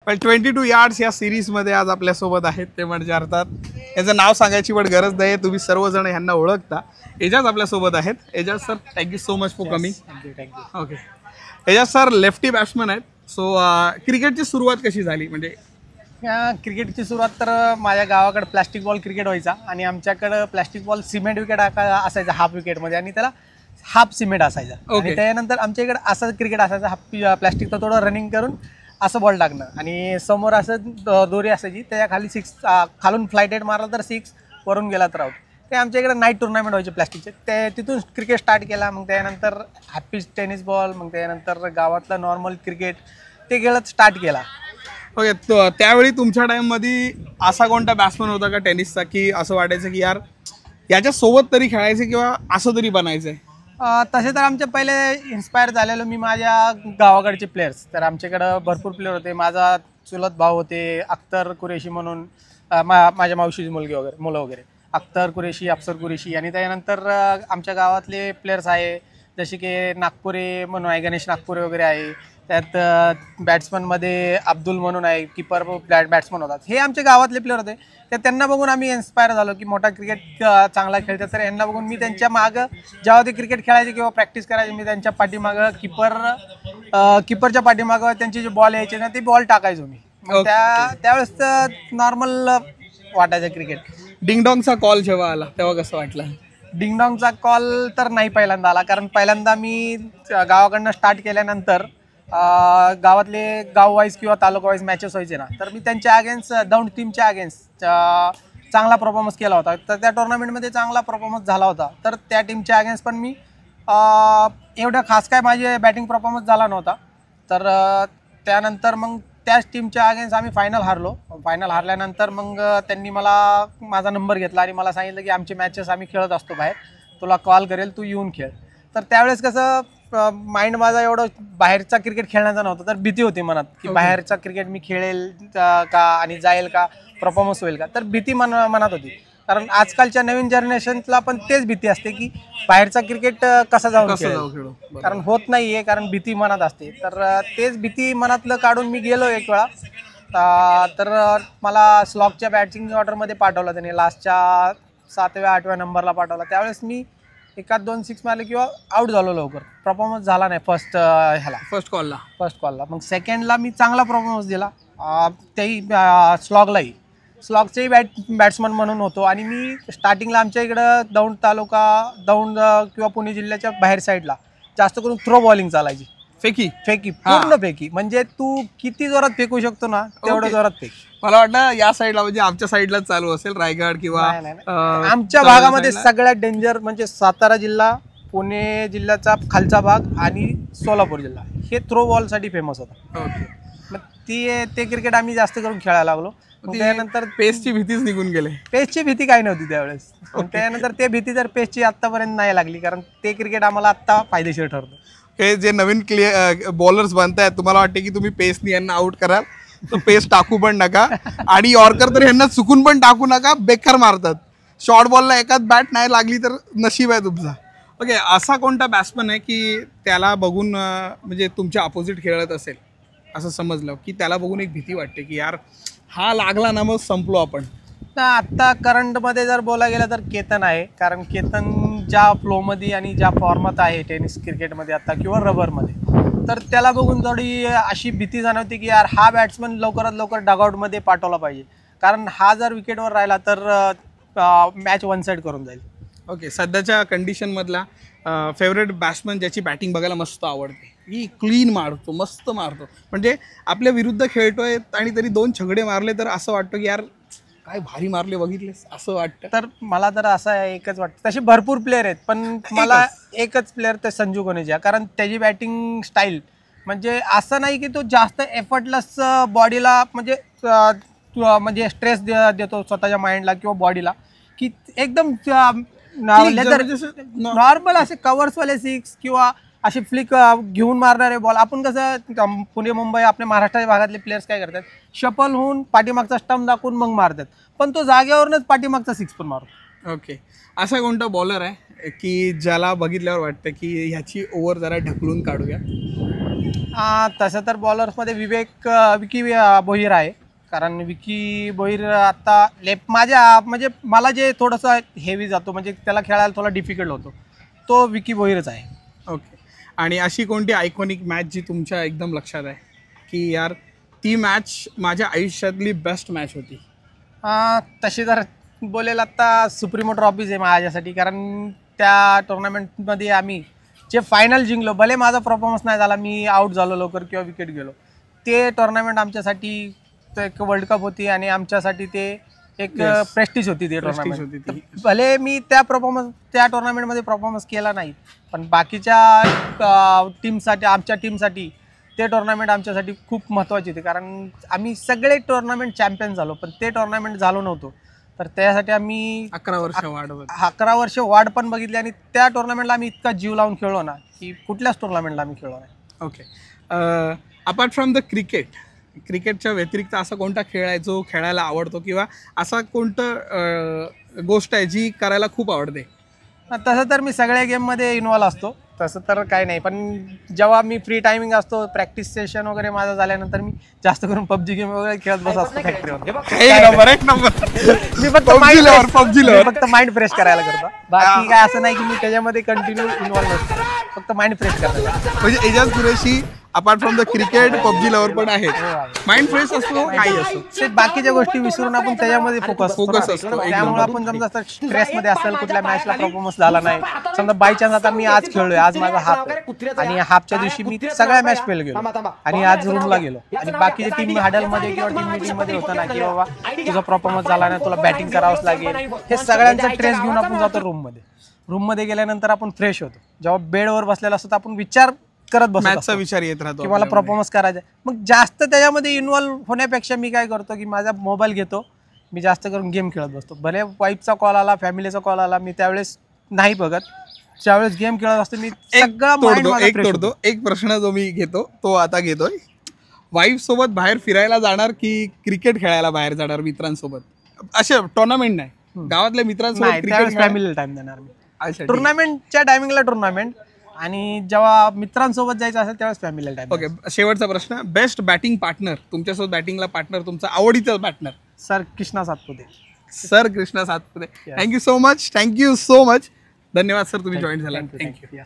पण 22 यार्ड्स या सिरीजमध्ये आज आपल्यासोबत आहेत ते म्हणजे अर्थात याचं नाव सांगायची पण गरज नाही, तुम्ही सर्वजण ह्यांना ओळखता. एजाज आपल्यासोबत आहेत. Ejaz sir, thank you so much for coming. Thank you. Okay, Ejaz sir lefty batsman आहेत. सो क्रिकेटची सुरुवात कशी झाली? म्हणजे क्रिकेटची सुरुवात तर माझ्या गावाकडे प्लास्टिक बॉल क्रिकेट व्हायचा आणि आमच्याकडं प्लास्टिक बॉल सिमेंट विकेट असायचा हाफ विकेटमध्ये आणि त्याला हाफ सिमेंट असायचा. आणि त्यानंतर आमच्या इकडे असं क्रिकेट असायचा, हाफ प्लास्टिकचं थोडं रनिंग करून असं बॉल टाकणं आणि समोर असं दोरी असायची, त्याच्या खाली 6 खालून फ्लाईट हेड मारला तर 6, वरून गेला तर आउट. ते आमच्या इकडे नाईट टुर्नामेंट व्हायचे प्लास्टिकचे, ते तिथून क्रिकेट स्टार्ट केला. मग त्यानंतर हॅपी टेनिस बॉल, मग त्यानंतर गावातलं नॉर्मल क्रिकेट ते खेळत स्टार्ट केला. ओके, त्यावेळी तुमच्या टाईममध्ये असा कोणता बॅट्समन होता का टेनिसचा की असं वाटायचं की यार याच्यासोबत तरी खेळायचं किंवा असं तरी बनायचं आहे? तसे तर आमचे पहिले इन्स्पायर झालेलो मी माझ्या गावाकडचे प्लेयर्स. तर आमच्याकडं भरपूर प्लेयर होते. माझा चुलत भाऊ होते अख्तर कुरेशी म्हणून, माझ्या मावशीची मुलं वगैरे अख्तर कुरेशी, अफसर कुरेशी. आणि त्यानंतर आमच्या गावातले प्लेयर्स आहे जसे की नागपुरे म्हणून आहे, गणेश नागपुरे वगैरे आहे. त्यात बॅट्समनमध्ये अब्दुल म्हणून आहे, किपर बॅट्समन होतात. हे आमच्या गावातले प्लेयर होते. तर त्यांना बघून आम्ही इन्स्पायर झालो की मोठा क्रिकेट चांगला खेळतात. तर यांना बघून मी त्यांच्या मागं जेव्हा ते क्रिकेट खेळायचे किंवा प्रॅक्टिस करायचे, मी त्यांच्या पाठीमागं किपरच्या पाठीमागं त्यांचे जे बॉल यायचे ना ते बॉल टाकायचो मी. त्यावेळेस तर नॉर्मल वाटायचं क्रिकेट. डिंगडॉंगचा कॉल जेव्हा आला तेव्हा कसं वाटलं? डिंगडॉंगचा कॉल तर नाही पहिल्यांदा आला, कारण पहिल्यांदा मी गावाकडनं स्टार्ट केल्यानंतर गावातले गाव वाईज किंवा तालुका वाईज मॅचेस व्हायचे ना, तर मी त्यांच्या अगेन्स्ट दौंड टीमच्या अगेन्स्ट चांगला परफॉर्मन्स केला होता. तर त्या टुर्नामेंटमध्ये चांगला परफॉर्मन्स झाला होता. तर त्या टीमच्या अगेन्स्ट पण मी एवढं खास काय माझे बॅटिंग परफॉर्मन्स झाला नव्हता. तर त्यानंतर मग त्याच टीमच्या अगेन्स्ट आम्ही फायनल हारलो. फायनल हारल्यानंतर मग त्यांनी माझा नंबर घेतला आणि मला सांगितलं की आमचे मॅचेस आम्ही खेळत असतो बाहेर, तुला कॉल करेल, तू येऊन खेळ. तर त्यावेळेस कसं माइंड माझा एवढं बाहेरचा क्रिकेट खेळण्याचा नव्हता, तर भीती होती मनात की बाहेरचा क्रिकेट मी खेळेल का आणि जाईल का, परफॉर्मन्स होईल का. तर भीती मनात होती, कारण आजकालच्या नवीन जनरेशनला पण तेच भीती असते की बाहेरचा क्रिकेट कसा जाऊन खेळू, कारण होत नाही आहे, कारण भीती मनात असते. तर तेच भीती मनातलं काढून मी गेलो एक वेळा. तर मला स्लॉगच्या बॅटिंग ऑर्डरमध्ये पाठवलं त्यांनी, लास्टच्या 7व्या 8व्या नंबरला पाठवला. त्यावेळेस मी 1-2 6 मारले किंवा आउट झालो लवकर, परफॉर्मन्स झाला नाही फर्स्ट कॉलला. मग सेकंडला मी चांगला परफॉर्मन्स दिला, तेही स्लॉगचेही बॅट्समन म्हणून होतो. आणि मी स्टार्टिंगला आमच्या इकडं दौंड किंवा पुणे जिल्ह्याच्या बाहेर साईडला जास्त करून थ्रो बॉलिंग चालायची, फेकी पूर्ण फेकी, म्हणजे तू किती जोरात फेकू शकतो ना तेवढं जोरात फेक. मला वाटलं या साईडला म्हणजे आमच्या साईडला चालू असेल, रायगड किंवा आमच्या भागामध्ये सगळ्यात डेंजर म्हणजे सातारा जिल्हा, पुणे जिल्ह्याचा खालचा भाग आणि सोलापूर जिल्हा हे थ्रो बॉलसाठी फेमस होता. मग ते क्रिकेट आम्ही जास्त करून खेळायला लागलो. त्यानंतर पेसची भीतीच निघून गेले. पेसची भीती काही नव्हती त्यावेळेस. त्यानंतर ते भीती तर पेसची आत्तापर्यंत नाही लागली, कारण ते क्रिकेट आम्हाला आत्ता फायदेशीर ठरतं. हे जे नवीन बॉलर्स बनतायत, तुम्हाला वाटते की तुम्ही पेसनी यांना आउट कराल, तर पेस टाकू पण नका आणि यॉर्कर तर यांना चुकून पण टाकू नका, बेकार मारतात. शॉर्ट बॉलला एकाच बॅट नाही लागली तर नशीब आहे तुमचा. ओके, असा कोणता बॅट्समन आहे की त्याला बघून म्हणजे तुमच्या अपोजिट खेळत असेल असं समजलं की त्याला बघून एक भीती वाटते की यार हा लागला ना मग संपलो आपण? आत्ता करंटमध्ये जर बोलायला गेलं तर केतन आहे, कारण केतन ज्या फ्लोमध्ये आणि ज्या फॉर्मात आहे टेनिस क्रिकेटमध्ये आता किंवा रबरमध्ये, तर त्याला बघून थोडी अशी भीती जाणवते की यार हा बॅट्समन लवकरात लवकर डगआउटमध्ये पाठवला पाहिजे, कारण हा जर विकेटवर राहिला तर मॅच वन साईड करून जाईल. ओके, सध्याच्या कंडिशनमधला फेवरेट बॅट्समन ज्याची बॅटिंग बघायला मस्त आवडते, ही क्लीन मारतो, मस्त मारतो, म्हणजे आपल्या विरुद्ध खेळतोय आणि तरी 2 छगडे मारले तर असं वाटतं की यार काय भारी मारले, बघितलेस असं वाटतं. तर मला तर असं एकच वाटतं, तसे भरपूर प्लेयर आहेत पण मला एकच प्लेअर ते संजू कोनेजा, कारण त्याची बॅटिंग स्टाईल म्हणजे असं नाही की तो जास्त एफर्टलेस बॉडीला म्हणजे स्ट्रेस देतो स्वतःच्या माइंडला किंवा बॉडीला, की एकदम नॉर्मल असे कव्हर्सवाले 6 किंवा असे फ्लिक घेऊन मारणारे बॉल. आपण कसं पुणे मुंबई आपल्या महाराष्ट्राच्या भागातले प्लेयर्स काय करतात, शफल होऊन पाठीमागचा स्टंप दाखवून मग मारतात, पण तो जागेवरूनच पाठीमागचा 6 पण मारतो. ओके, असा कोणता बॉलर आहे की ज्याला बघितल्यावर वाटतं की ह्याची ओव्हर जरा ढकलून काढूया? तसं तर बॉलर्समध्ये विकी भोईर आहे, कारण विकी भोईर आता माझ्या म्हणजे मला जे थोडंसं हेवी जातो, म्हणजे त्याला खेळायला थोडा डिफिकल्ट होतो, तो विकी भोईरच आहे. ओके. आणि अशी कोणती आयकॉनिक मॅच जी तुमच्या एकदम लक्षात आहे की यार ती मॅच माझ्या आयुष्यातली बेस्ट मॅच होती? तशी जर बोलेल आता सुप्रीमो ट्रॉफीज आहे माझ्यासाठी, कारण त्या टुर्नामेंटमध्ये आम्ही जे फायनल जिंकलो, भले माझा परफॉर्मन्स नाही झाला, मी आऊट झालो लवकर किंवा विकेट गेलो, ते टुर्नामेंट आमच्यासाठी एक वर्ल्ड कप होती आणि आमच्यासाठी ते एक प्रेस्टिज होती ते टुर्नामेंट. भले मी त्या टुर्नामेंटमध्ये परफॉर्मन्स केला नाही, पण बाकीच्या टीमसाठी, आमच्या टीमसाठी ते टुर्नामेंट आमच्यासाठी खूप महत्त्वाची होती, कारण आम्ही सगळे टुर्नामेंट चॅम्पियन झालो, पण ते टुर्नामेंट झालो नव्हतो. तर त्यासाठी आम्ही 11 वर्ष वाढ पण बघितली आणि त्या टुर्नामेंटला आम्ही इतका जीव लावून खेळलो ना की कुठल्याच टुर्नामेंटला आम्ही खेळलो नाही. ओके. अपार्ट फ्रॉम द क्रिकेटच्या व्यतिरिक्त असा कोणता खेळ आहे जो खेळायला आवडतो, किंवा असा कोणतं गोष्ट आहे जी करायला खूप आवडते? तसं तर मी सगळ्या गेममध्ये इन्व्हॉल्व असतो, तसं तर काही नाही, पण जेव्हा मी फ्री टायमिंग असतो, प्रॅक्टिस सेशन वगैरे माझं झाल्यानंतर मी जास्त करून पबजी गेम वगैरे खेळत बसत असतो फॅक्टरीवर. मी फक्त माइंड फ्रेश करायला करतो, बाकी काय असं नाही की मी त्याच्यामध्ये कंटिन्यू इन्व्हॉल्व असतो, फक्त माइंड फ्रेश करायला. म्हणजे Ejaz Qureshi apart from the cricket PUBG lover पण आहेत. माइंड फ्रेश असतो, काही असतो, ते बाकीच्या गोष्टी विसरून आपण त्याच्यामध्ये फोकस असतो. त्यामुळे आपण समजा स्ट्रेसमध्ये असेल, कुठल्या मॅचला परफॉर्मन्स झाला नाही, समजा बाय चान्स आता मी आज खेळलोय, आज माझा हाफ आहे आणि हाफच्या दिवशी मी सगळ्या मॅच फेल गेलो आणि आज रूमला गेलो आणि बाकीच्या टीम हॅडलमध्ये किंवा टीम मीटिंगमध्ये होतं ना की बाबा तुझा परफॉर्मन्स झाला नाही, तुला बॅटिंग करावंच लागेल, हे सगळ्यांचा स्ट्रेस घेऊन आपण जातो रूममध्ये गेल्यानंतर आपण फ्रेश होतो. जेव्हा बेडवर बसलेला असतो आपण विचार करत बसतो, मॅचचा विचार येत राहतो की मला परफॉर्मन्स करायचा. मग जास्त त्याच्यामध्ये इन्व्हॉल्व होण्यापेक्षा मी काय करतो की माझा मोबाईल घेतो, मी जास्त करून गेम खेळत बसतो. भले वाईफचा कॉल आला, फॅमिलीचा कॉल आला, मी त्यावेळेस नाही बघत, ज्यावेळेस गेम खेळत असतो मी सगळं. एक प्रश्न जो मी घेतो तो आता घेतोय, वाईफ सोबत बाहेर फिरायला जाणार की क्रिकेट खेळायला बाहेर जाणार मित्रांसोबत? असे टुर्नामेंट नाही, गावातल्या मित्रांसोबत फॅमिली टाइम देणार मी. टुर्नामेंटच्या टायमिंगला टुर्नामेंट आणि जेव्हा मित्रांसोबत जायचं असेल त्यावेळेस फॅमिली टाइम. ओके. शेवटचा प्रश्न, बेस्ट बॅटिंग पार्टनर, तुमच्यासोबत बॅटिंगला पार्टनर, तुमचा आवडीचा partner? Sir Krishna Satpute. Thank you so much. धन्यवाद सर, तुम्ही जॉईन झाला. थँक्यू.